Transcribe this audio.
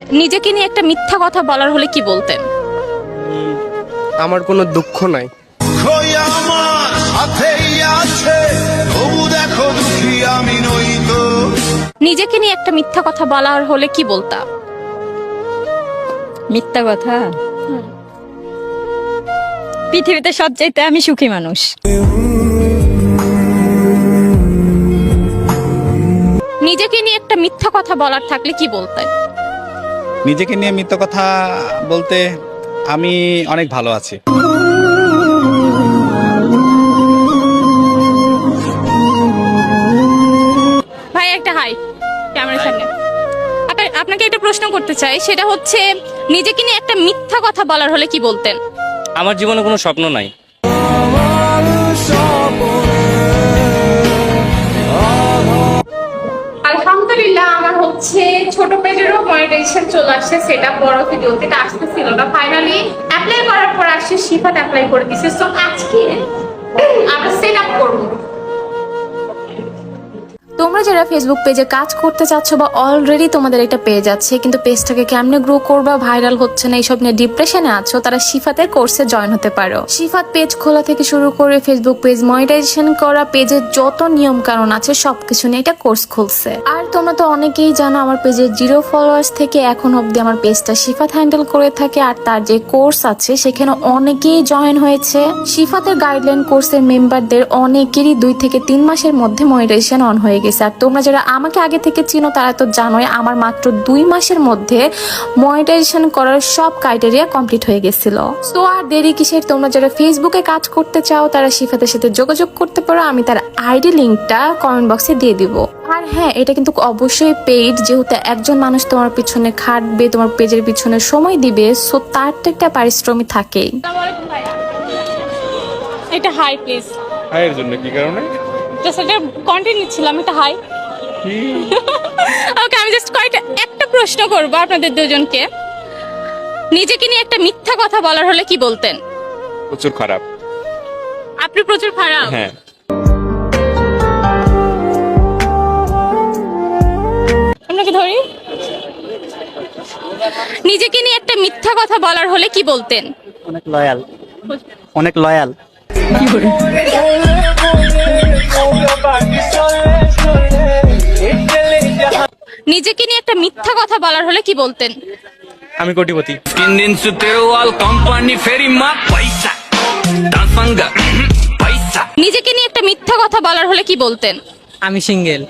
নিজেকে নিয়ে একটা মিথ্যা কথা বলার হলে কি বলতেন? আমার কোনো দুঃখ নাই। নিজেকে নিয়ে একটা মিথ্যা কথা বলার হলে কি বলতা? মিথ্যা কথা, পৃথিবীতে সবচাইতে আমি সুখী মানুষ। নিজেকে নিয়ে একটা মিথ্যা কথা বলার থাকলে কি বলতেন? নিজেকে নিয়ে মিথ্যা কথা বলতে আমি অনেক ভালো আছি। ভাই একটা হাই ক্যামেরার সামনে। আপনাকে একটা প্রশ্ন করতে চাই, সেটা হচ্ছে নিজেকে নিয়ে একটা মিথ্যা কথা বলার হলে কি বলতেন? আমার জীবনে কোনো স্বপ্ন নাই। আলহামদুলিল্লাহ, আমার হচ্ছে ছোট পেজেরও মনিটাইজেশন চলে আসছে, সেটা বড় ভিডিওতে এটা আসতেছিল না। ফাইনালি অ্যাপ্লাই করার পর আসছে, শিফাত অ্যাপ্লাই করে দিছে। সো আজকে আমরা সেট আপ করব। তোমরা যারা ফেসবুক পেজে কাজ করতে চাচ্ছ বা অলরেডি তোমাদের একটা পেজ আছে কিন্তু পেজটাকে কেমনে গ্রো করবা, ভাইরাল হচ্ছে না, এইসব নিয়ে ডিপ্রেশনে আছো, তারা শিফাতের কোর্সে জয়েন হতে পারো। শিফাত পেজ খোলা থেকে শুরু করে ফেসবুক পেজ মনিটাইজেশন করা, পেজের যত নিয়ম কানুন আছে সবকিছু নিয়ে এটা কোর্স খুলছে। আর তোমরা তো অনেকেই জানো আমার পেজে 0 ফলোয়ার্স থেকে এখন অব্দি আমার পেজটা শিফাত হ্যান্ডেল করে থাকে। আর তার যে কোর্স আছে সেখানে অনেকেই জয়েন হয়েছে। শিফাতের গাইডলাইন কোর্সের মেম্বারদের অনেকেরই 2 থেকে 3 মাসের মধ্যে মনিটাইজেশন অন হয়ে গেছে। আর তোমরা যারা আমাকে আগে থেকে চিনো তারা তো জানোই আমার মাত্র 2 মাসের মধ্যে মনিটাইজেশন করার সব ক্রাইটেরিয়া কমপ্লিট হয়ে গেছিল। তো আর দেরি কিসের? তোমরা যারা ফেসবুকে কাজ করতে চাও তারা শিফাতের সাথে যোগাযোগ করতে পারো, আমি তার আইডি লিংকটা কমেন্ট বক্সে দিয়ে দিব। আর হ্যাঁ, এটা কিন্তু অবশ্যই পেইড, যেহেতু একজন মানুষ তোমার পিছনে খাটবে, তোমার পেজের পিছনে সময় দিবে, সো তার তো একটা পারিশ্রমিক থাকেই। এটা হাই প্লিজ। এর জন্য কি কারণে? জাস্ট এটা কন্টিনিউ ছিলাম, এটা হাই। ওকে, আমি জাস্ট একটা প্রশ্ন করব আপনাদের দুজনকে। নিজেকে নিয়ে একটা মিথ্যা কথা বলার হলে কি বলতেন? প্রচুর খারাপ। আপনি প্রচুর খারাপ? হ্যাঁ। আপনাকে ধরি। নিজেকে নিয়ে একটা মিথ্যা কথা বলার হলে কি বলতেন? অনেক লয়াল, অনেক লয়াল। নিজেকে নিয়ে একটা মিথ্যা কথা বলার হলে কি বলতেন? আমি কোটিপতি। নিজেকে নিয়ে একটা মিথ্যা কথা বলার হলে কি বলতেন? আমি সিঙ্গেল।